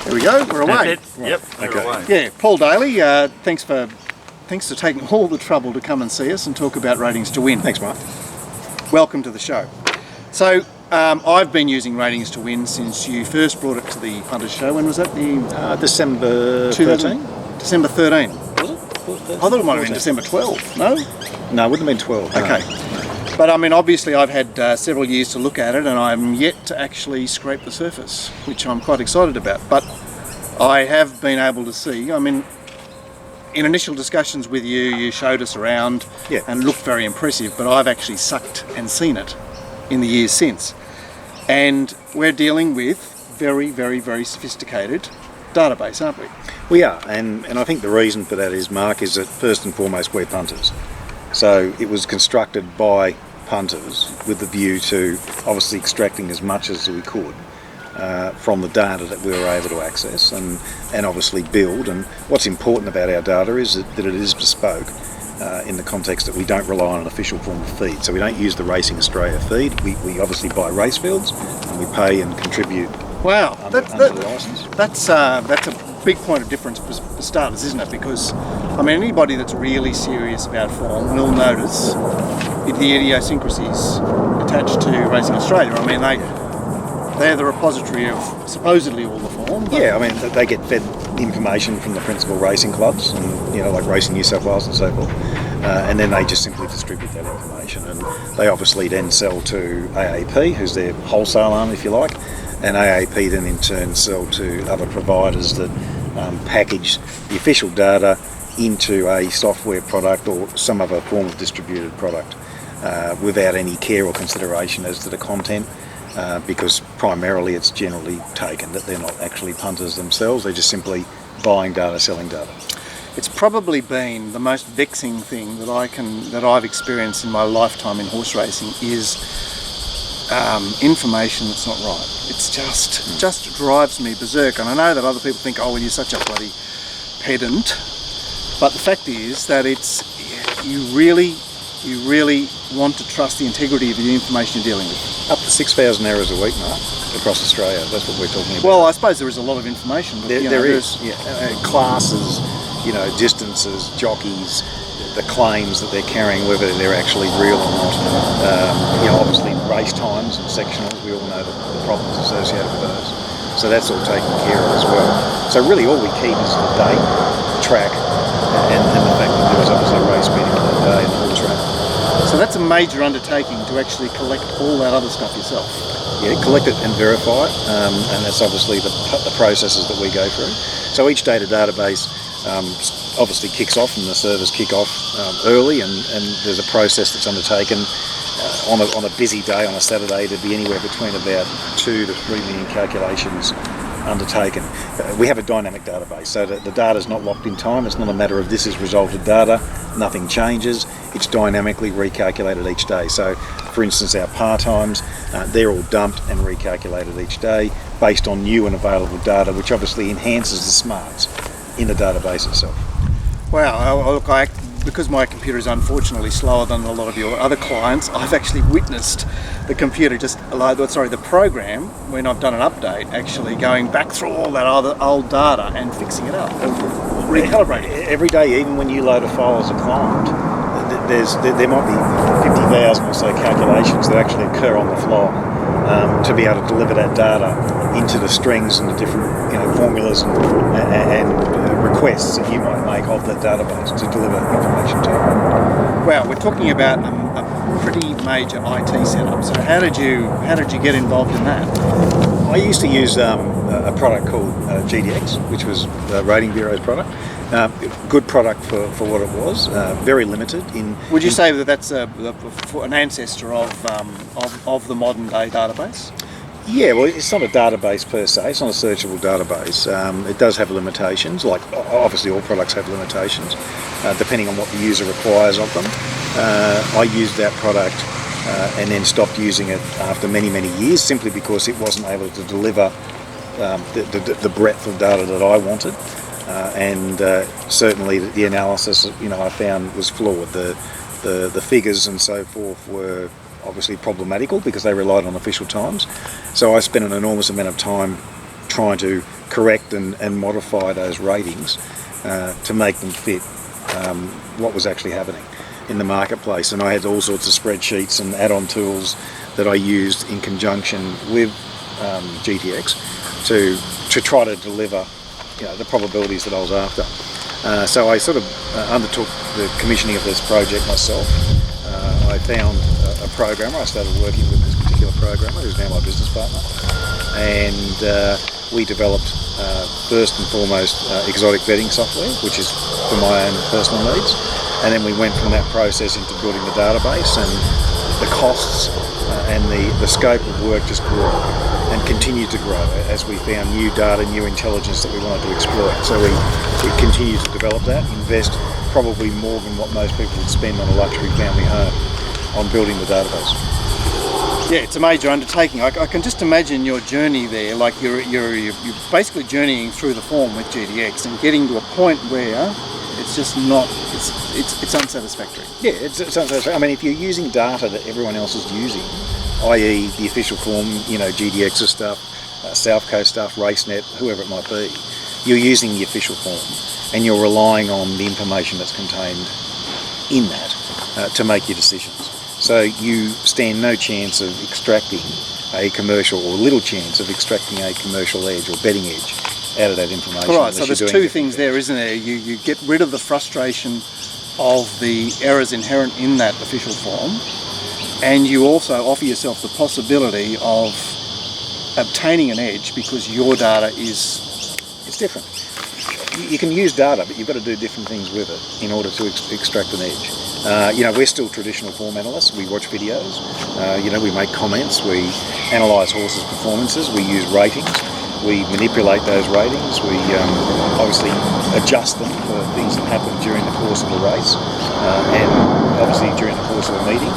There we go, we're away. That's it. Yep, we're Okay. away. Yeah, Paul Daly, thanks for taking all the trouble to come and see us and talk about Ratings to Win. Thanks, Mark. Welcome to the show. So, I've been using Ratings to Win since you first brought it to the Punters Show. When was that? December 13? December 13. Was it? I thought it might have been December 12. No? No, it wouldn't have been 12. no. Okay. But I mean, obviously I've had several years to look at it and I'm yet to actually scrape the surface, which I'm quite excited about. But I have been able to see, I mean, in initial discussions with you, you showed us around and looked very impressive, but I've actually sucked and seen it in the years since. And we're dealing with very, very, very sophisticated database, aren't we? We are, and I think the reason for that is, Mark, is that first and foremost we're punters. So it was constructed by punters with the view to obviously extracting as much as we could from the data that we were able to access and obviously build. And what's important about our data is that it is bespoke in the context that we don't rely on an official form of feed. So we don't use the Racing Australia feed. We obviously buy race fields and we pay and contribute. Wow, under the licence. that's a big point of difference for starters, isn't it? Because I mean, anybody that's really serious about form will notice the idiosyncrasies attached to Racing Australia. I mean, they're the repository of supposedly all the form. Yeah, I mean, they get fed information from the principal racing clubs, and like Racing New South Wales and so forth, and then they just simply distribute that information, and they obviously then sell to AAP, who's their wholesale arm, if you like, and AAP then in turn sell to other providers that package the official data into a software product or some other form of distributed product without any care or consideration as to the content. Because primarily it's generally taken that they're not actually punters themselves, they're just simply buying data, selling data. It's probably been the most vexing thing that I've experienced in my lifetime in horse racing is information that's not right. It's just drives me berserk, and I know that other people think, oh well, you're such a bloody pedant, but the fact is that you really want to trust the integrity of the information you're dealing with. Up to 6,000 errors a week, Mark, across Australia. That's what we're talking about. Well, I suppose there is a lot of information. But, there is. Classes, distances, jockeys, the claims that they're carrying, whether they're actually real or not. Obviously race times and sectionals, we all know the problems associated with those. So that's all taken care of as well. So really all we keep is the date, the track, and the fact that there was obviously race meeting on that day and the horse race. So that's a major undertaking to actually collect all that other stuff yourself. Yeah, collect it and verify it, and that's obviously the processes that we go through. So each data database obviously kicks off and the servers kick off early, and there's a process that's undertaken on a busy day, on a Saturday, to be anywhere between about 2 to 3 million calculations undertaken. We have a dynamic database, so that the data is not locked in time. It's not a matter of this is resulted data, nothing changes. It's dynamically recalculated each day. So for instance, our par times, they're all dumped and recalculated each day based on new and available data, which obviously enhances the smarts in the database itself. Wow, look, because my computer is unfortunately slower than a lot of your other clients, I've actually witnessed the computer the program, when I've done an update, actually going back through all that other old data and fixing it up, recalibrating it. Every day, even when you load a file as a client, there might be 50,000 or so calculations that actually occur on the fly to be able to deliver that data into the strings and the different formulas and requests that you might make of that database to deliver information to you. Wow, we're talking about a pretty major IT setup. So how did you get involved in that? I used to use a product called GDX, which was Rating Bureau's product. Good product for what it was. Very limited in. Would you say that that's an ancestor of the modern day database? Yeah, well, it's not a database per se. It's not a searchable database. It does have limitations, like obviously all products have limitations, depending on what the user requires of them. I used that product and then stopped using it after many, many years, simply because it wasn't able to deliver the breadth of data that I wanted. And certainly the analysis, I found was flawed. The figures and so forth were obviously problematical because they relied on official times. So I spent an enormous amount of time trying to correct and modify those ratings to make them fit what was actually happening in the marketplace. And I had all sorts of spreadsheets and add-on tools that I used in conjunction with GTX to try to deliver, the probabilities that I was after. So I sort of undertook the commissioning of this project myself. I found a programmer. I started working with this particular programmer, who's now my business partner, and we developed first and foremost exotic vetting software, which is for my own personal needs, and then we went from that process into building the database, and the costs and the scope of work just grew and continued to grow as we found new data, new intelligence that we wanted to exploit. So we continued to develop that, invest probably more than what most people would spend on a luxury family home on building the database. Yeah, it's a major undertaking. I can just imagine your journey there. Like you're basically journeying through the form with GDX and getting to a point where it's just not. It's unsatisfactory. Yeah, it's unsatisfactory. I mean, if you're using data that everyone else is using, i.e. the official form, GDX's stuff, South Coast stuff, RaceNet, whoever it might be, you're using the official form and you're relying on the information that's contained in that to make your decisions. So you stand no chance of extracting a commercial, or little chance of extracting a commercial edge or betting edge out of that information. All right, so there's two things there, isn't there? You get rid of the frustration of the errors inherent in that official form, and you also offer yourself the possibility of obtaining an edge because your data is... It's different. You can use data, but you've got to do different things with it in order to extract an edge. We're still traditional form analysts. We watch videos, we make comments, we analyse horses' performances, we use ratings, we manipulate those ratings, we obviously adjust them for things that happen during the course of a race and obviously during the course of a meeting.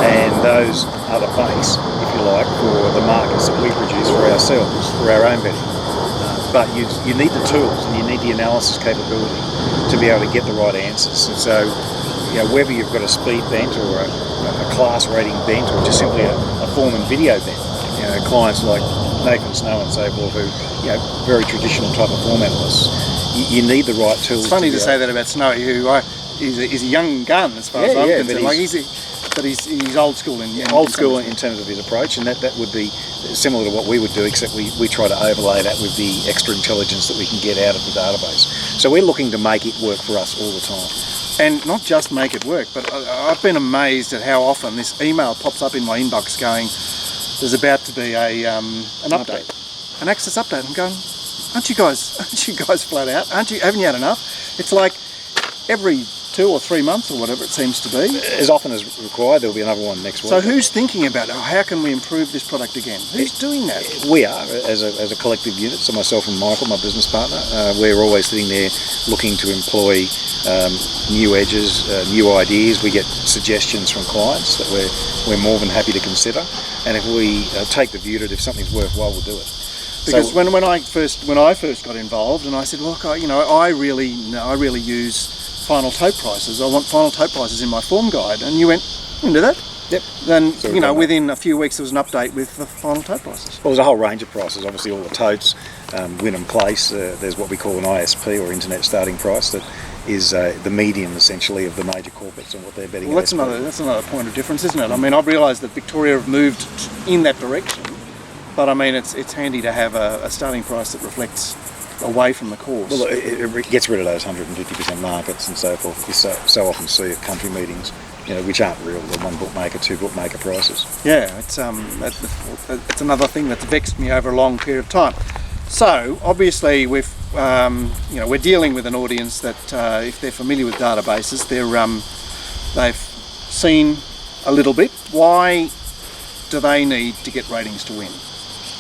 And those are the base, if you like, for the markets that we produce for ourselves, for our own betting. But you need the tools and you need the analysis capability to be able to get the right answers. And so, whether you've got a speed bent or a class rating bent or just simply a form and video bent, clients like Nathan Snow and so forth, who, very traditional type of form analysts, you need the right tools. It's funny to say that about Snow, who he's a young gun as far as I'm concerned. But he's old school in terms of his approach, and that would be similar to what we would do, except we try to overlay that with the extra intelligence that we can get out of the database. So we're looking to make it work for us all the time. And not just make it work, but I've been amazed at how often this email pops up in my inbox going, there's about to be an update, an access update. I'm going, aren't you guys flat out? Haven't you had enough? It's like every 2 or 3 months or whatever it seems to be. As often as required, there'll be another one next week. So who's thinking about how can we improve this product again? Who's doing that? We are, as a collective unit. So myself and Michael, my business partner, we're always sitting there looking to employ new edges, new ideas. We get suggestions from clients that we're more than happy to consider. And if we take the view that if something's worthwhile, we'll do it. Because when I first got involved, and I said, look, I really use final tote prices. I want final tote prices in my form guide. And you went, you can do that? Yep. Then, so within a few weeks there was an update with the final tote prices. Well, there's a whole range of prices. Obviously all the totes, win and place. There's what we call an ISP, or internet starting price, that is the median essentially of the major corporates and what they're betting. Well, that's another point of difference, isn't it? I mean, I've realised that Victoria have moved in that direction, but I mean, it's handy to have a starting price that reflects away from the course. Well, it gets rid of those 150% markets and so forth. You so often see at country meetings, which aren't real. The one bookmaker, two bookmaker prices. Yeah, it's another thing that's vexed me over a long period of time. So obviously we're dealing with an audience that if they're familiar with databases, they've seen a little bit. Why do they need to get ratings to win?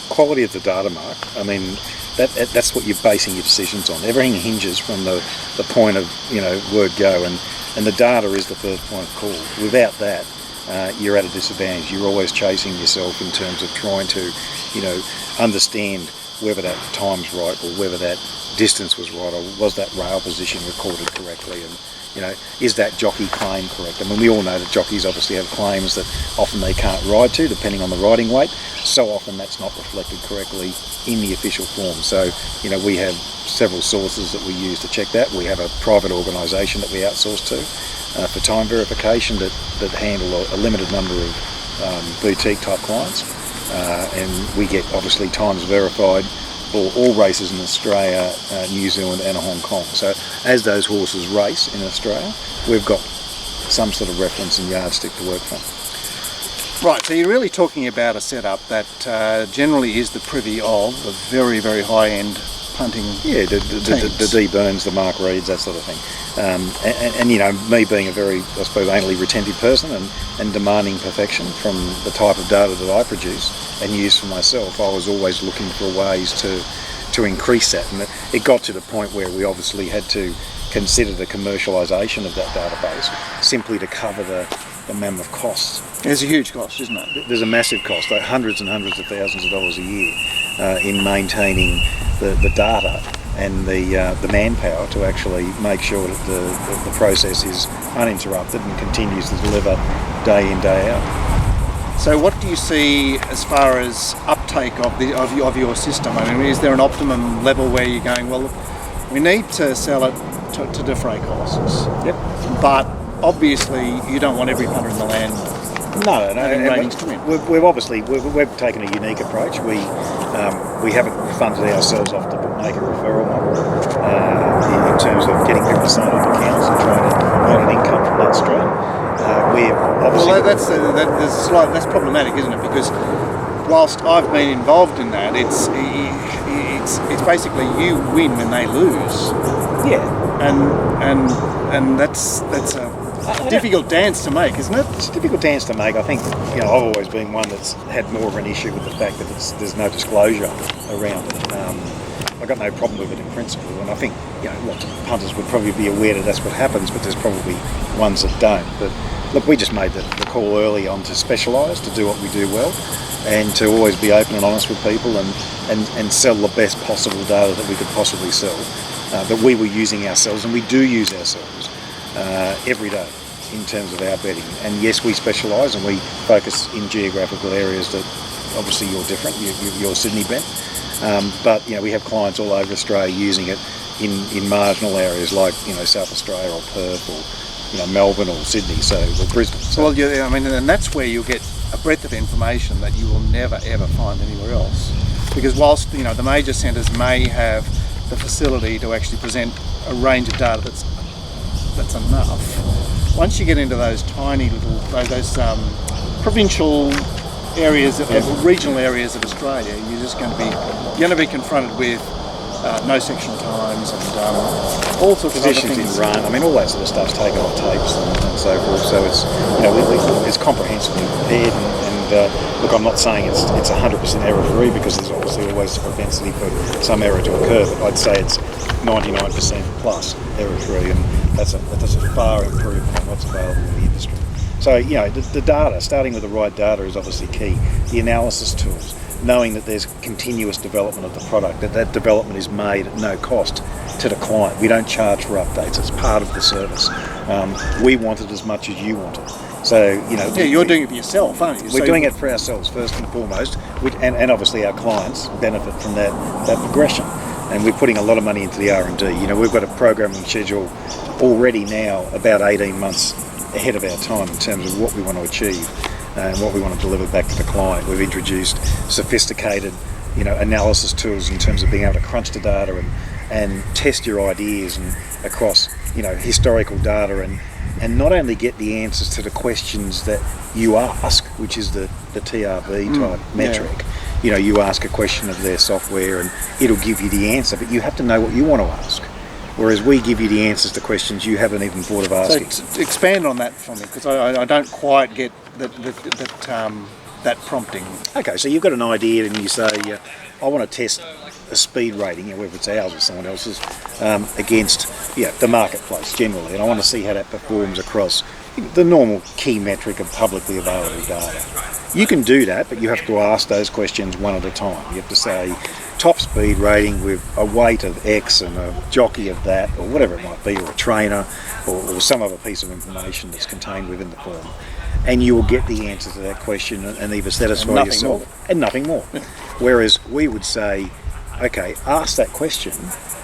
Quality of the data, Mark. I mean, that's what you're basing your decisions on. Everything hinges from the point of word go, and the data is the first point of call. Without that, you're at a disadvantage. You're always chasing yourself in terms of trying to understand whether that time's right, or whether that distance was right, or was that rail position recorded correctly, and is that jockey claim correct? I mean, we all know that jockeys obviously have claims that often they can't ride to, depending on the riding weight. So often that's not reflected correctly in the official form. So, we have several sources that we use to check that. We have a private organisation that we outsource to for time verification that handle a limited number of boutique type clients. And we get obviously times verified for all races in Australia, New Zealand and Hong Kong. So as those horses race in Australia, we've got some sort of reference and yardstick to work from. Right, so you're really talking about a setup that generally is the privy of the very, very high-end punting the D Burns, the Mark Reeds, that sort of thing. And me being a very, I suppose, anally retentive person and demanding perfection from the type of data that I produce and use for myself, I was always looking for ways to increase that. And it got to the point where we obviously had to consider the commercialisation of that database simply to cover the mammoth costs. There's a huge cost, isn't it? There's a massive cost, like hundreds and hundreds of thousands of dollars a year in maintaining the data and the manpower to actually make sure that the process is uninterrupted and continues to deliver day in, day out. So what do you see as far as uptake of your system? I mean, is there an optimum level where you're going, well, look, we need to sell it to defray costs? Yep. But obviously you don't want every punter in the land having ratings to win. We've taken a unique approach. We haven't funded ourselves off the bookmaker referral model in terms of getting people to sign up accounts and trying to earn an income from that stream. That's problematic, isn't it? Because whilst I've been involved in that, it's basically you win when they lose. Yeah. And that's a difficult dance to make, isn't it? It's a difficult dance to make. I think I've always been one that's had more of an issue with the fact that there's no disclosure around it. I've got no problem with it in principle, and I think lots of punters would probably be aware that that's what happens, but there's probably ones that don't. But look, we just made the call early on to specialise, to do what we do well, and to always be open and honest with people and sell the best possible data that we could possibly sell, that we were using ourselves, and we do use ourselves every day in terms of our betting. And yes, we specialise and we focus in geographical areas that obviously you're different, you're Sydney bent, but we have clients all over Australia using it in marginal areas like South Australia or Perth or Melbourne or Sydney, or Brisbane. So, well, and that's where you'll get a breadth of information that you will never ever find anywhere else. Because whilst the major centres may have the facility to actually present a range of data that's enough, once you get into those tiny little those provincial areas, regional areas of Australia, you're just going to be confronted with no sectional times and all sorts of positions other things. in run. I mean, all that sort of stuff's taken off tapes and so forth. So it's it's comprehensively prepared. And look, I'm not saying it's 100% error free, because there's obviously always the propensity for some error to occur. But I'd say it's 99% plus error free, and that's a far improvement on what's available in the industry. So the data, starting with the right data, is obviously key. The analysis tools, knowing that there's continuous development of the product, that development is made at no cost to the client. We don't charge for updates. It's part of the service. We want it as much as you want it. So you're doing it for yourself, aren't you? We're doing it for ourselves first and foremost, and obviously our clients benefit from that progression. And we're putting a lot of money into the R&D. We've got a programming schedule already now about 18 months ahead of our time in terms of what we want to achieve and what we want to deliver back to the client. We've introduced sophisticated analysis tools in terms of being able to crunch the data and test your ideas and across historical data and not only get the answers to the questions that you ask, which is the TRV type metric. You ask a question of their software and it'll give you the answer, but you have to know what you want to ask. Whereas we give you the answers to questions you haven't even thought of asking. So expand on that for me, because I don't quite get that prompting. Okay, so you've got an idea and you say, I want to test a speed rating, whether it's ours or someone else's, against the marketplace generally, and I want to see how that performs across the normal key metric of publicly available data. You can do that, but you have to ask those questions one at a time. You have to say, top speed rating with a weight of X and a jockey of that, or whatever it might be, or a trainer, or some other piece of information that's contained within the form. And you will get the answer to that question and either satisfy yourself and nothing more. Whereas we would say, okay, ask that question,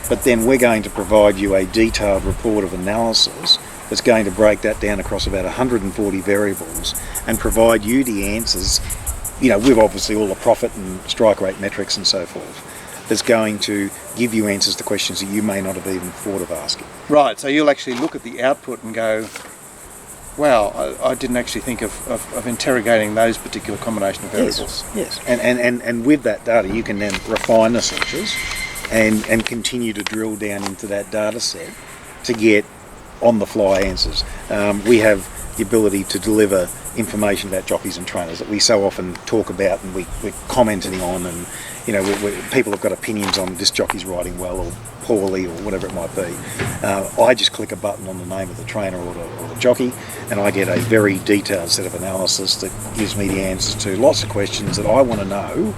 but then we're going to provide you a detailed report of analysis that's going to break that down across about 140 variables and provide you the answers, with obviously all the profit and strike rate metrics and so forth, that's going to give you answers to questions that you may not have even thought of asking. Right, so you'll actually look at the output and go, wow, I didn't actually think of interrogating those particular combination of variables. Yes. And with that data, you can then refine the searches and continue to drill down into that data set to get on-the-fly answers. We have the ability to deliver information about jockeys and trainers that we so often talk about and we're commenting on, and people have got opinions on this jockey's riding well or poorly or whatever it might be. I just click a button on the name of the trainer or the jockey, and I get a very detailed set of analysis that gives me the answers to lots of questions that I want to know,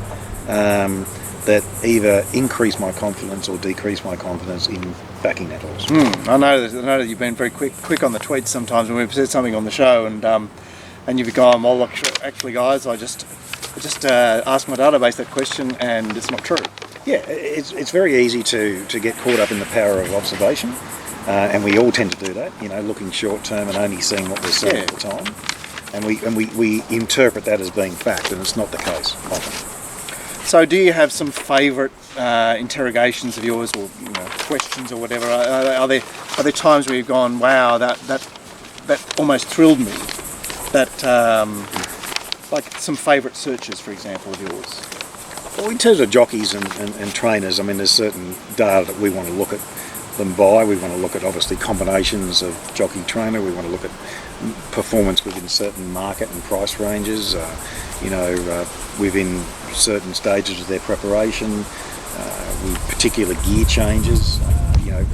that either increase my confidence or decrease my confidence in backing that horse. I know that you've been very quick on the tweets sometimes when we've said something on the show, and you've gone, well, look, actually, guys, I just asked my database that question, and it's not true. Yeah, it's very easy to get caught up in the power of observation, and we all tend to do that. Looking short term and only seeing what we're seeing at the time, and we interpret that as being fact, and it's not the case often. So do you have some favourite interrogations of yours, or questions or whatever? Are there times where you've gone, wow, that almost thrilled me? That like some favourite searches, for example, of yours? Well, in terms of jockeys and trainers, I mean, there's certain data that we want to look at them by. We want to look at obviously combinations of jockey trainer. We want to look at performance within certain market and price ranges. Within certain stages of their preparation, with particular gear changes.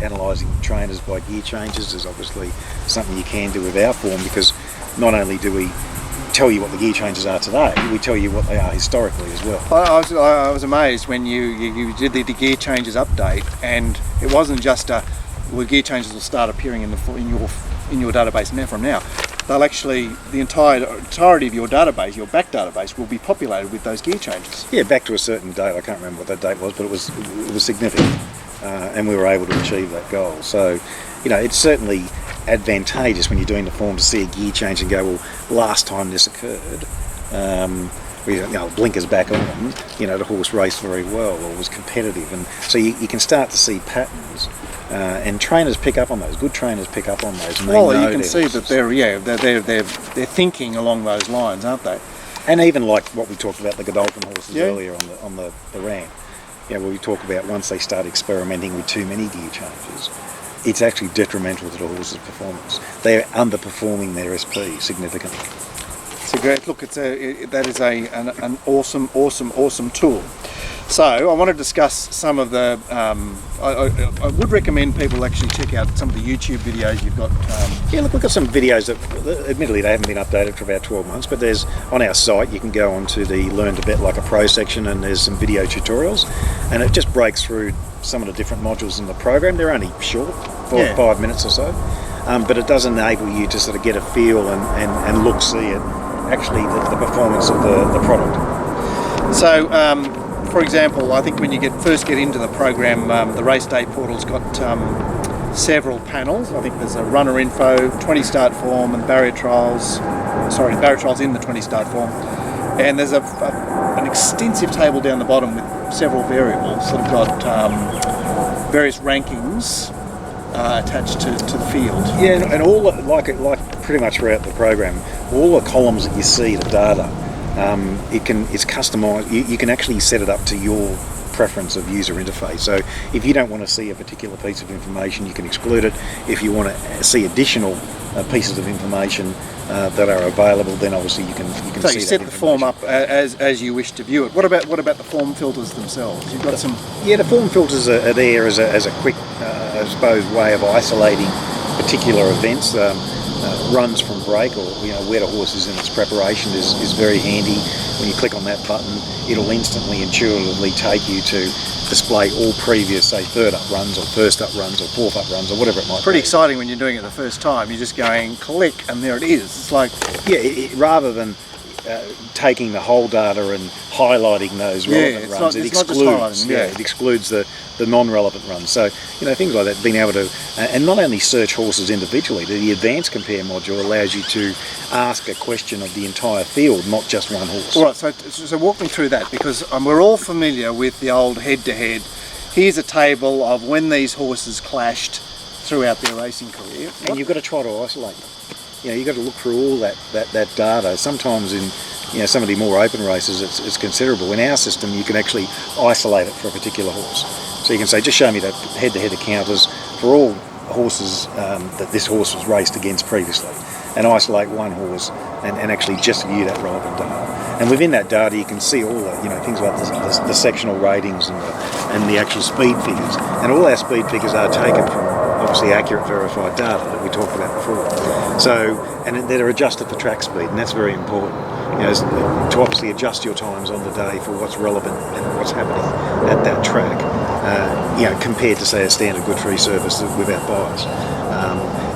Analysing trainers by gear changes is obviously something you can do with our form, because not only do we tell you what the gear changes are today, we tell you what they are historically as well. I was amazed when you did the gear changes update, and it wasn't just gear changes will start appearing in your database now from now. They'll actually, the entirety of your database, your back database, will be populated with those gear changes. Yeah, back to a certain date. I can't remember what that date was, but it was significant, and we were able to achieve that goal. So, it's certainly advantageous when you're doing the form to see a gear change and go, well, last time this occurred, blinkers back on, the horse raced very well or was competitive, and so you can start to see patterns, and trainers pick up on those. Good trainers pick up on those. And you can see that they're thinking along those lines, aren't they? And even like what we talked about the Godolphin horses earlier on the ramp, where we talk about once they start experimenting with too many gear changes, it's actually detrimental to the horse's performance. They're underperforming their SP significantly. It's a great look. That is an awesome tool. So I want to discuss some of the. I would recommend people actually check out some of the YouTube videos you've got. Look, we've got some videos that, admittedly, they haven't been updated for about 12 months, but there's on our site. You can go onto the Learn to Bet Like a Pro section, and there's some video tutorials, and it just breaks through some of the different modules in the program. They're only short, 5 minutes or so, but it does enable you to sort of get a feel and see it. Actually, the performance of the product. So, for example, I think when you first get into the program, the race day portal's got several panels. I think there's a runner info, 20 start form, and barrier trials. Sorry, barrier trials in the 20 start form. And there's an extensive table down the bottom with several variables that have got various rankings attached to the field. Yeah, and all like pretty much throughout the program, all the columns that you see, the data, it's customized. You can actually set it up to your preference of user interface. So if you don't want to see a particular piece of information, you can exclude it. If you want to see additional pieces of information that are available, then obviously you can so see you set the form up as you wish to view it. What about the form filters themselves? You've got some. Yeah, the form filters are there as a quick, I suppose, way of isolating particular events. runs from break, or where the horse is in its preparation is very handy. When you click on that button, it'll instantly, intuitively take you to display all previous, say, third up runs or first up runs or fourth up runs or whatever it might be. Pretty exciting when you're doing it the first time. You're just going click and there it is. It's like, yeah, rather than taking the whole data and highlighting those relevant runs, it excludes. It excludes the non-relevant runs. So things like that, being able to and not only search horses individually. The advanced compare module allows you to ask a question of the entire field, not just one horse. All right. So walk me through that, because we're all familiar with the old head-to-head. Here's a table of when these horses clashed throughout their racing career, and you've got to try to isolate them. You've got to look through all that data. Sometimes in some of the more open races, it's considerable. In our system, you can actually isolate it for a particular horse. So you can say, just show me the head-to-head encounters for all horses that this horse was raced against previously, and isolate one horse and actually just view that relevant data. And within that data, you can see all the things like the sectional ratings and the actual speed figures. And all our speed figures are taken from obviously accurate verified data that we talked about before. So, and they're adjusted for track speed, and that's very important. To obviously adjust your times on the day for what's relevant and what's happening at that track, compared to, say, a standard good free service without bias.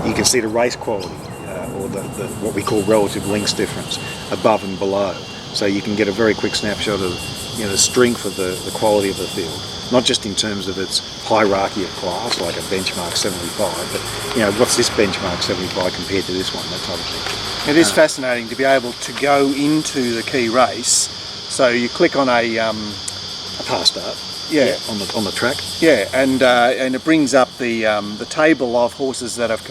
You can see the race quality, or the what we call relative links difference, above and below. So you can get a very quick snapshot of the strength of the quality of the field, not just in terms of its hierarchy of class, like a benchmark 75, but what's this benchmark 75 compared to this one, that type of thing. It is fascinating to be able to go into the key race. So you click on a pass start. Yeah, on the track. Yeah, and it brings up the table of horses that have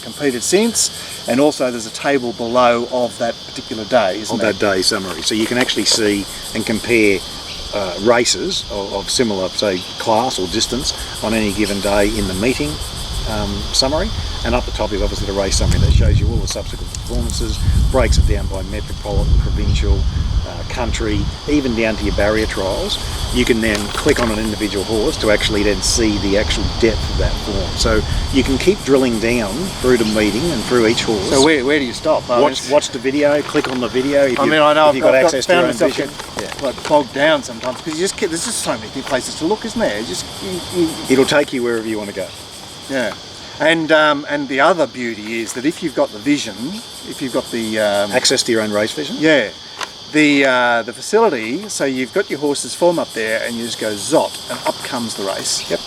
competed since, and also there's a table below of that particular day, isn't there? Of that day summary. So you can actually see and compare races of similar, say, class or distance on any given day in the meeting summary, and up the top is obviously the race summary that shows you all the subsequent performances, breaks it down by metropolitan, provincial, country, even down to your barrier trials. You can then click on an individual horse to actually then see the actual depth of that form. So you can keep drilling down through the meeting and through each horse. So where do you stop? Watch the video, click on the video. I know if you've got access to your own vision. Like bogged down sometimes, because there's just so many places to look, isn't there? It'll take you wherever you want to go. Yeah. And the other beauty is that if you've got the vision, if you've got the access to your own race vision, the facility, so you've got your horses form up there, and you just go zot, and up comes the race. Yep.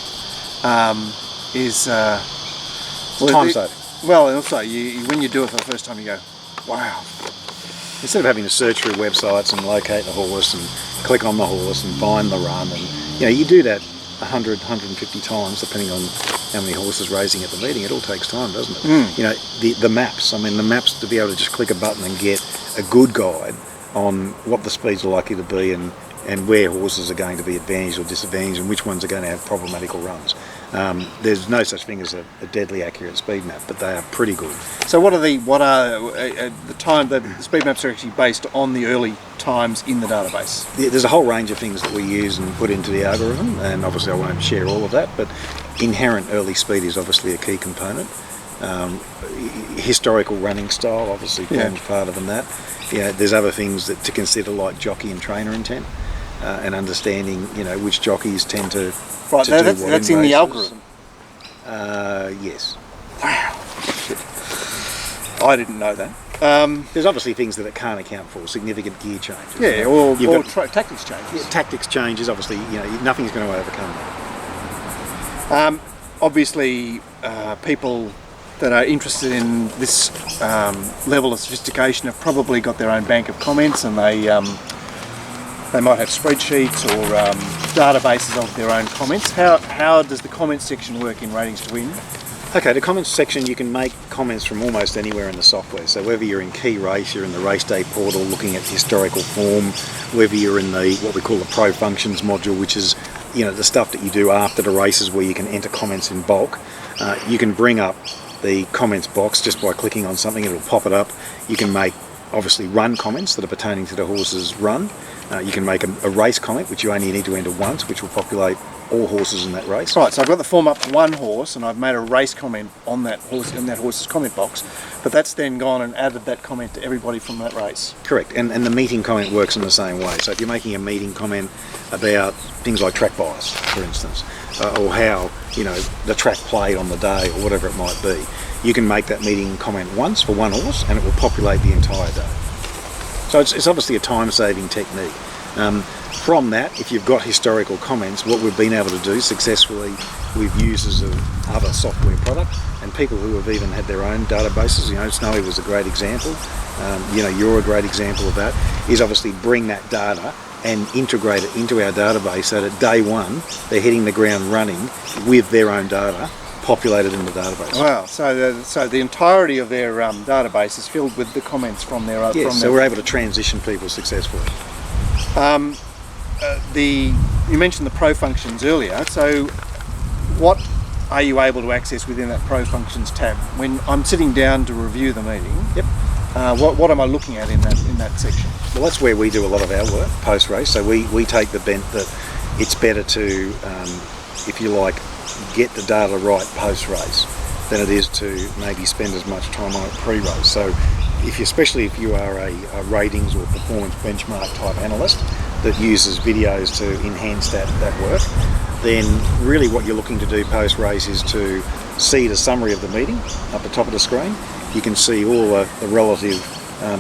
Time saving. Well, and also when you do it for the first time, you go, wow. Instead of having to search through websites and locate the horse and click on the horse and find the run, and you do that 100, 150 times, depending on how many horses racing at the meeting. It all takes time, doesn't it? The maps. The maps, to be able to just click a button and get a good guide on what the speeds are likely to be and where horses are going to be advantaged or disadvantaged and which ones are going to have problematical runs. There's no such thing as a deadly accurate speed map, but they are pretty good. So the speed maps are actually based on the early times in the database? There's a whole range of things that we use and put into the algorithm, and obviously I won't share all of that, but inherent early speed is obviously a key component. Historical running style obviously forms part of that. There's other things to consider, like jockey and trainer intent, and understanding which jockeys tend to do what that's in the algorithm. Yes. Wow. I didn't know that. There's obviously things that it can't account for, significant gear changes. Yeah, or tactics changes. Yeah, tactics changes, obviously, nothing's going to overcome that. Obviously, people that are interested in this level of sophistication have probably got their own bank of comments, and they might have spreadsheets or databases of their own comments. How does the comments section work in Ratings to Win? Okay, the comments section, you can make comments from almost anywhere in the software. So whether you're in Key Race, you're in the Race Day portal looking at historical form, whether you're in what we call the Pro Functions module, which is the stuff that you do after the races where you can enter comments in bulk. You can bring up the comments box just by clicking on something, it'll pop it up. You can make obviously run comments that are pertaining to the horse's run. You can make a race comment, which you only need to enter once, which will populate all horses in that race. Right, so I've got the form up for one horse, and I've made a race comment on that horse in that horse's comment box, but that's then gone and added that comment to everybody from that race. Correct, and the meeting comment works in the same way. So if you're making a meeting comment about things like track bias, for instance, or how the track played on the day, or whatever it might be, you can make that meeting comment once for one horse, and it will populate the entire day. So it's obviously a time-saving technique. From that, if you've got historical comments, what we've been able to do successfully with users of other software product and people who have even had their own databases, Snowy was a great example, you're a great example of that, is obviously bring that data and integrate it into our database so that day one they're hitting the ground running with their own data populated in the database. Wow, so the entirety of their database is filled with the comments from their own. Yes, so we're able to transition people successfully. You mentioned the Pro Functions earlier, so what are you able to access within that Pro Functions tab? When I'm sitting down to review the meeting, yep. What am I looking at in that section? Well, that's where we do a lot of our work post-race, so we take the bent that it's better to, if you like, get the data right post-race than it is to maybe spend as much time on it pre-race. So especially if you are a ratings or performance benchmark type analyst that uses videos to enhance that work, then really what you're looking to do post-race is to see the summary of the meeting up the top of the screen. You can see all the relative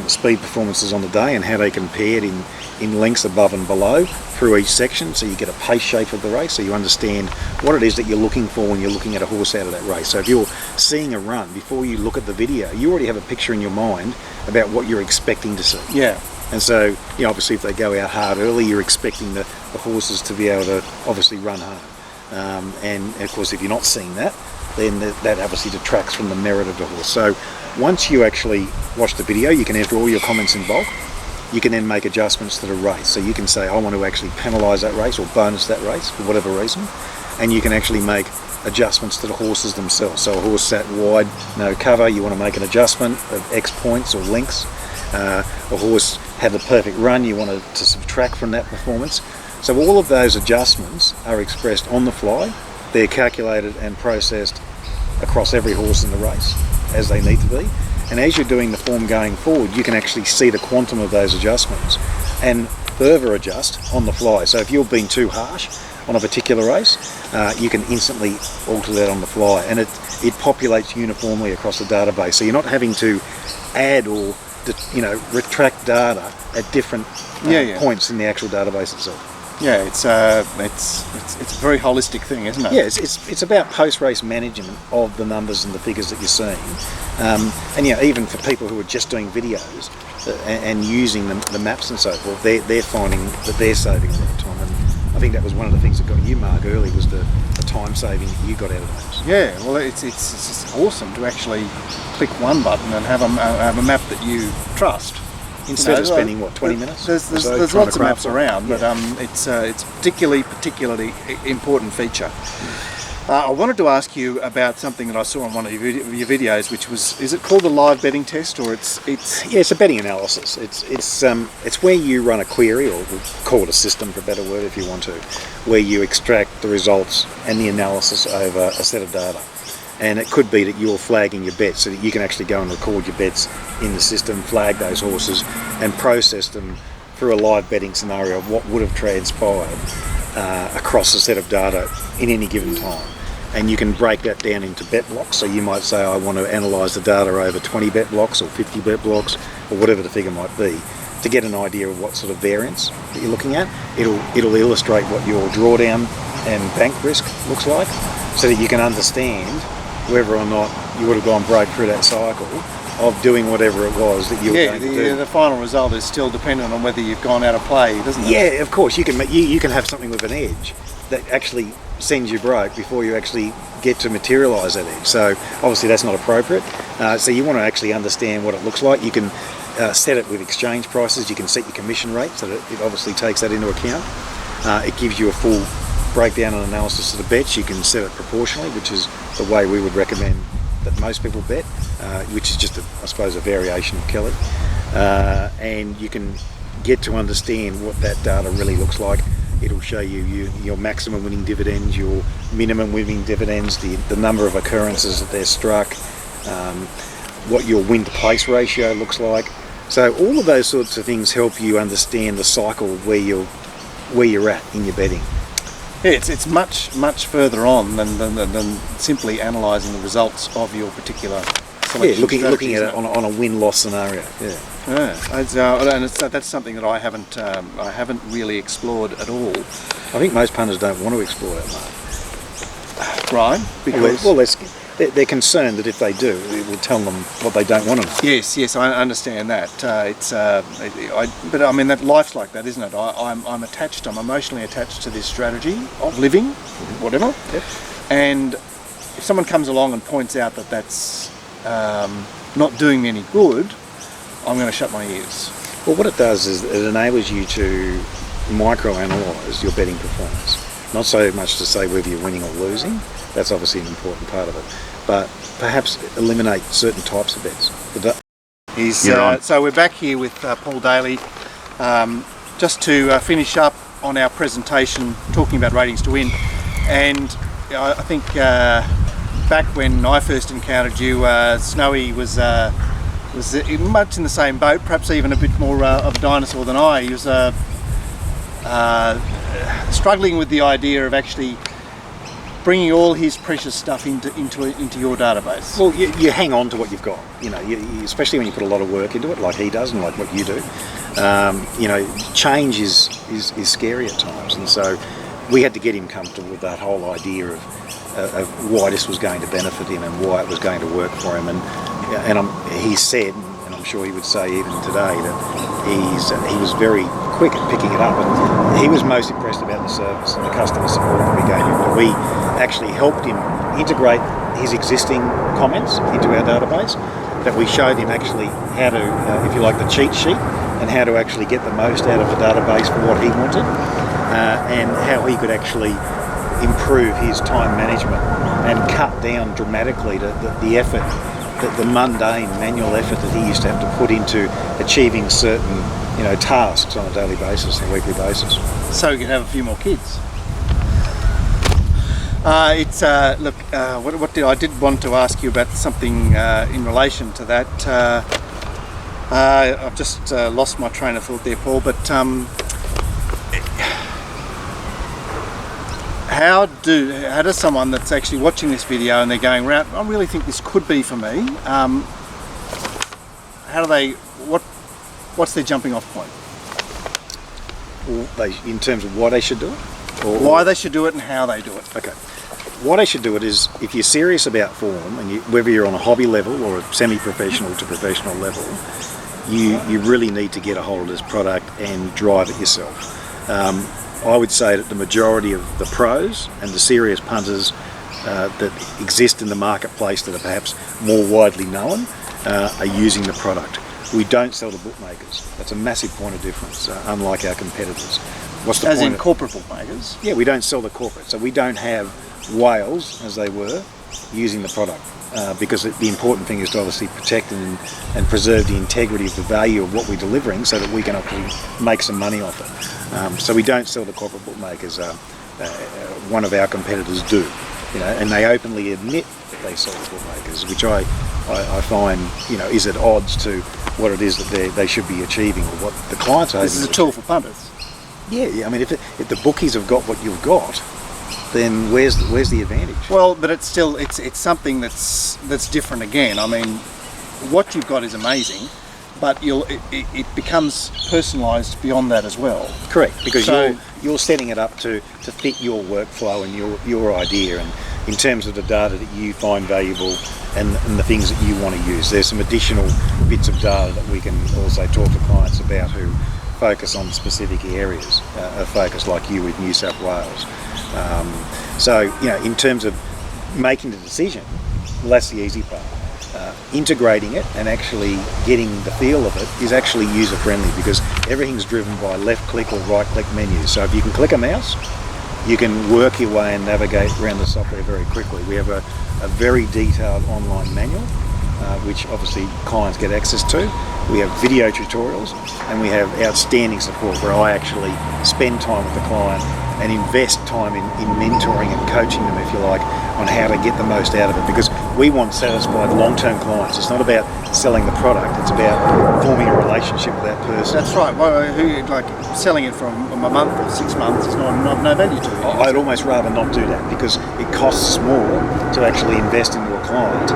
speed performances on the day and how they compared in lengths above and below through each section, so you get a pace shape of the race, so you understand what it is that you're looking for when you're looking at a horse out of that race. So if you're seeing a run, before you look at the video, you already have a picture in your mind about what you're expecting to see. Yeah. And so, obviously if they go out hard early, you're expecting the horses to be able to obviously run hard. And of course, if you're not seeing that, then that obviously detracts from the merit of the horse. So once you actually watch the video, you can enter all your comments in bulk. You can then make adjustments to the race. So you can say, I want to actually penalise that race or bonus that race for whatever reason. And you can actually make adjustments to the horses themselves. So a horse sat wide, no cover, you want to make an adjustment of X points or lengths. A horse had the perfect run, you want to subtract from that performance. So all of those adjustments are expressed on the fly. They're calculated and processed across every horse in the race as they need to be. And as you're doing the form going forward, you can actually see the quantum of those adjustments and further adjust on the fly. So if you're being too harsh on a particular race, you can instantly alter that on the fly, and it populates uniformly across the database. So you're not having to add or retract data at different points in the actual database itself. Yeah, it's a very holistic thing, isn't it? Yeah, it's about post-race management of the numbers and the figures that you're seeing, and even for people who are just doing videos and using the maps and so forth, they're finding that they're saving a lot of time. And I think that was one of the things that got you, Mark, early, was the time saving that you got out of those. Yeah, well, it's awesome to actually click one button and have a map that you trust. Instead of spending 20 minutes? There's lots of maps around, but it's a particularly important feature. I wanted to ask you about something that I saw on one of your videos, which was, is it called the live betting test, or it's a betting analysis. It's where you run a query, or we'll call it a system for a better word if you want to, where you extract the results and the analysis over a set of data. And it could be that you're flagging your bets, so that you can actually go and record your bets in the system, flag those horses, and process them through a live betting scenario of what would have transpired across a set of data in any given time. And you can break that down into bet blocks. So you might say, I want to analyse the data over 20 bet blocks or 50 bet blocks, or whatever the figure might be, to get an idea of what sort of variance that you're looking at. It'll illustrate what your drawdown and bank risk looks like, so that you can understand whether or not you would have gone broke through that cycle of doing whatever it was that you were going to do. The final result is still dependent on whether you've gone out of play, doesn't it? Yeah, of course. You can have something with an edge that actually sends you broke before you actually get to materialise that edge. So obviously that's not appropriate. So you want to actually understand what it looks like. You can set it with exchange prices. You can set your commission rate, so that it obviously takes that into account. It gives you a full breakdown and analysis of the bets. You can set it proportionally, which is the way we would recommend that most people bet, which is just, I suppose, a variation of Kelly. And you can get to understand what that data really looks like. It'll show you your maximum winning dividends, your minimum winning dividends, the number of occurrences that they're struck, what your win-to-place ratio looks like. So all of those sorts of things help you understand the cycle where you're at in your betting. Yeah, it's much further on than simply analysing the results of your particular selection. Yeah, looking at it on a win-loss scenario. Yeah. Yeah, and that's something that I haven't really explored at all. I think most punters don't want to explore that much. Right, because they're concerned that if they do, it will tell them what they don't want to know. Yes, I understand that. But I mean, that life's like that, isn't it? I'm attached. I'm emotionally attached to this strategy of living, whatever. Yep. And if someone comes along and points out that that's not doing me any good, I'm going to shut my ears. Well, what it does is it enables you to micro-analyse your betting performance. Not so much to say whether you're winning or losing. That's obviously an important part of it. But perhaps eliminate certain types of bets. So we're back here with Paul Daly, just to finish up on our presentation talking about ratings to win. And I think back when I first encountered you, Snowy was much in the same boat, perhaps even a bit more of a dinosaur than I. He was struggling with the idea of actually bringing all his precious stuff into your database. Well, you hang on to what you've got, especially when you put a lot of work into it, like he does and like what you do. Change is scary at times, and so we had to get him comfortable with that whole idea of why this was going to benefit him and why it was going to work for him. And he said, and I'm sure he would say even today, that he was very quick at picking it up, and he was most impressed about the service and the customer support that we gave him. We actually helped him integrate his existing comments into our database, that we showed him actually how to, if you like, the cheat sheet, and how to actually get the most out of the database for what he wanted, and how he could actually improve his time management and cut down dramatically the effort, the mundane manual effort that he used to have to put into achieving certain tasks on a daily basis and a weekly basis. So you can have a few more kids. I did want to ask you about something in relation to that. I've just lost my train of thought there, Paul, but how does someone that's actually watching this video and they're going around, I really think this could be for me, what's their jumping off point? In terms of why they should do it? Or why they should do it and how they do it. Okay. Why they should do it is, if you're serious about form, and whether you're on a hobby level or a semi-professional to professional level, you really need to get a hold of this product and drive it yourself. I would say that the majority of the pros and the serious punters that exist in the marketplace that are perhaps more widely known are using the product. We don't sell to bookmakers. That's a massive point of difference, unlike our competitors. What's the point? As in of corporate bookmakers? Yeah, we don't sell to corporate. So we don't have whales, as they were, using the product. Because the important thing is to obviously protect and preserve the integrity of the value of what we're delivering so that we can actually make some money off it. So we don't sell to corporate bookmakers. One of our competitors do, and they openly admit that they sell to bookmakers, which I find is at odds to what it is that they should be achieving or what the clients are. This is a tool for punters. Yeah. I mean, if the bookies have got what you've got, then where's the advantage? Well, but it's still it's something that's different again. I mean, what you've got is amazing, but it becomes personalised beyond that as well. Correct, because you're setting it up to fit your workflow and your idea, and in terms of the data that you find valuable and the things that you want to use. There's some additional bits of data that we can also talk to clients about who focus on specific areas of focus, like you with New South Wales. In terms of making the decision, well, that's the easy part. Integrating it and actually getting the feel of it is actually user friendly, because everything's driven by left click or right click menus. So if you can click a mouse, you can work your way and navigate around the software very quickly. We have a very detailed online manual which obviously clients get access to. We have video tutorials, and we have outstanding support where I actually spend time with the client and invest time in mentoring and coaching them, if you like, on how to get the most out of it, because we want satisfied long-term clients. It's not about selling the product, it's about forming a relationship with that person. That's right. Well, like selling it from a month or 6 months is not no value to it. I'd almost rather not do that, because it costs more to actually invest into a client,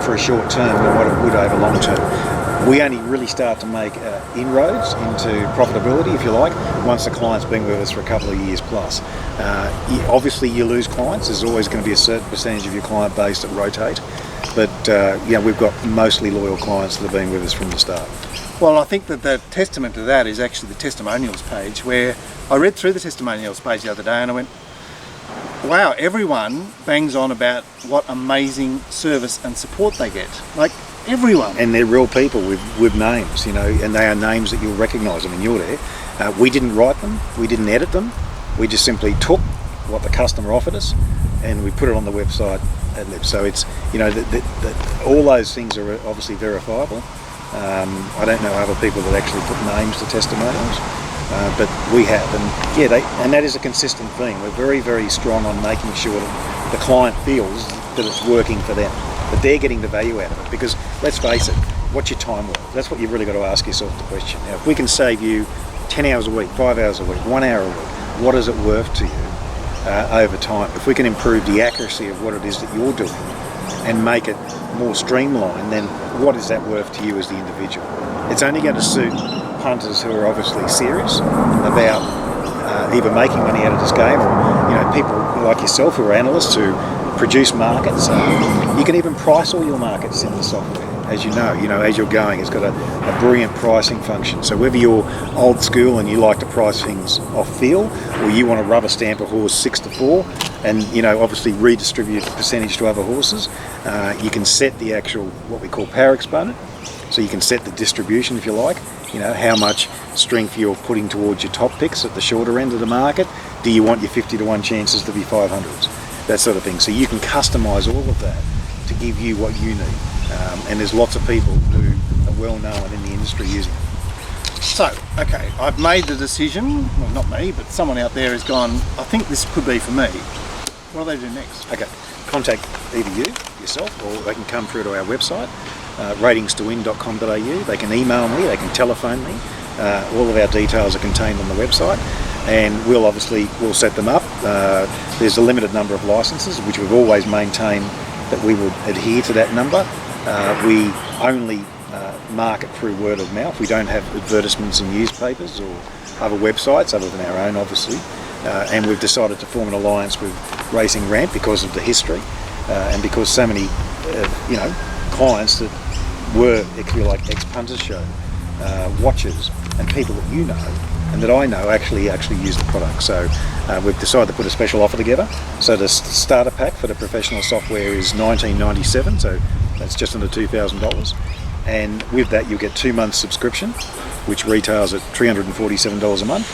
for a short term than what it would over long term. We only really start to make inroads into profitability, if you like, once the client's been with us for a couple of years plus. Obviously, you lose clients. There's always going to be a certain percentage of your client base that rotate, but we've got mostly loyal clients that have been with us from the start. Well, I think that the testament to that is actually the testimonials page, where I read through the testimonials page the other day and I went, wow, everyone bangs on about what amazing service and support they get. Like, everyone. And they're real people with names, and they are names that you'll recognise. I mean, you're there. We didn't write them, we didn't edit them, we just simply took what the customer offered us and we put it on the website at Lib. So it's, all those things are obviously verifiable. I don't know other people that actually put names to testimonials, but we have, and that is a consistent thing. We're very, very strong on making sure that the client feels that it's working for them, that they're getting the value out of it. Because let's face it, what's your time worth? That's what you've really got to ask yourself the question. Now, if we can save you 10 hours a week, 5 hours a week, 1 hour a week, what is it worth to you over time? If we can improve the accuracy of what it is that you're doing and make it more streamlined, then what is that worth to you as the individual? It's only going to suit punters who are obviously serious about either making money out of this game, or people like yourself who are analysts who produce markets. You can even price all your markets in the software, as you know, as you're going. It's got a brilliant pricing function. So whether you're old school and you like to price things off feel, or you want to rubber stamp a horse 6-4 and obviously redistribute the percentage to other horses, you can set the actual, what we call power exponent. So you can set the distribution, if you like, how much strength you're putting towards your top picks at the shorter end of the market. Do you want your 50-1 chances to be 500s? That sort of thing. So you can customise all of that to give you what you need. And there's lots of people who are well known in the industry using it. So, okay, I've made the decision, well, not me, but someone out there has gone, I think this could be for me. What do they do next? Okay, contact either you, yourself, or they can come through to our website, ratingstowin.com.au. They can email me, they can telephone me. All of our details are contained on the website, and we'll set them up. There's a limited number of licenses, which we've always maintained that we would adhere to that number. We only market through word of mouth. We don't have advertisements in newspapers or other websites other than our own, obviously. And we've decided to form an alliance with Racing Rant because of the history, and because so many clients that were, if you like, ex-punters show, watchers and people that you know and that I know actually use the product. So we've decided to put a special offer together. So the starter pack for the professional software is $19.97, so that's just under $2,000. And with that, you'll get 2 months subscription, which retails at $347 a month.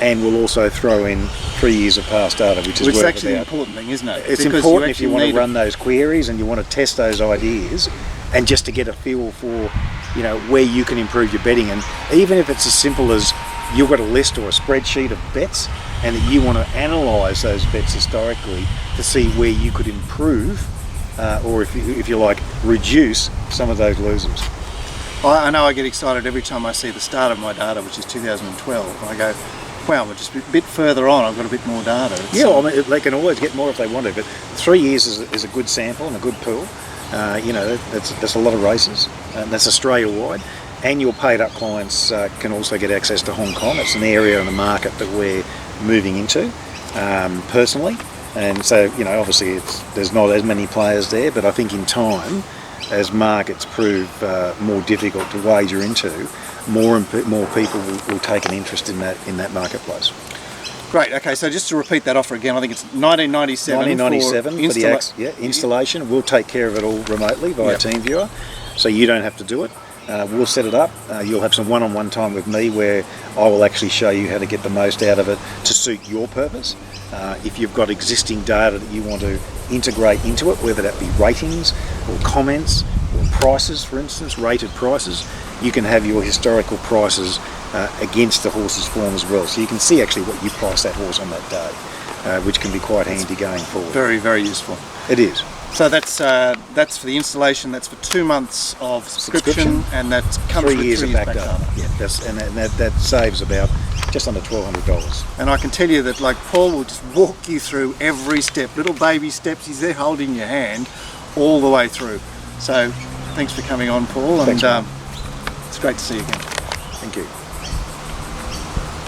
And we'll also throw in 3 years of past data, which is actually the important thing, isn't it? It's important if you want to run those queries and you want to test those ideas, and just to get a feel for, where you can improve your betting. And even if it's as simple as you've got a list or a spreadsheet of bets, and that you want to analyse those bets historically to see where you could improve, or if you like, reduce some of those losers. I know I get excited every time I see the start of my data, which is 2012, and I go, wow, we're just a bit further on, I've got a bit more data. They can always get more if they want to, but 3 years is a good sample and a good pool. That's a lot of races, and that's Australia-wide. And your paid-up clients can also get access to Hong Kong. It's an area in the market that we're moving into personally. And so, obviously there's not as many players there, but I think in time, as markets prove more difficult to wager into, more people will take an interest in that marketplace. Great. Okay, so just to repeat that offer again, I think it's $19.97 for the installation. We'll take care of it all remotely via TeamViewer, so you don't have to do it. we'll set it up. You'll have some one-on-one time with me where I will actually show you how to get the most out of it to suit your purpose. If you've got existing data that you want to integrate into it, whether that be ratings or comments or prices, for instance, rated prices, you can have your historical prices against the horse's form as well. So you can see actually what you priced that horse on that day, which can be quite handy going forward. Very, very useful. It is. So that's for the installation. That's for 2 months of subscription, and that comes 3 with years 3 of years back data. data. Yeah, that saves about just under $1,200. And I can tell you that, like, Paul will just walk you through every step, little baby steps. He's there holding your hand all the way through. So thanks for coming on, Paul. Thanks, and it's great to see you again. Thank you.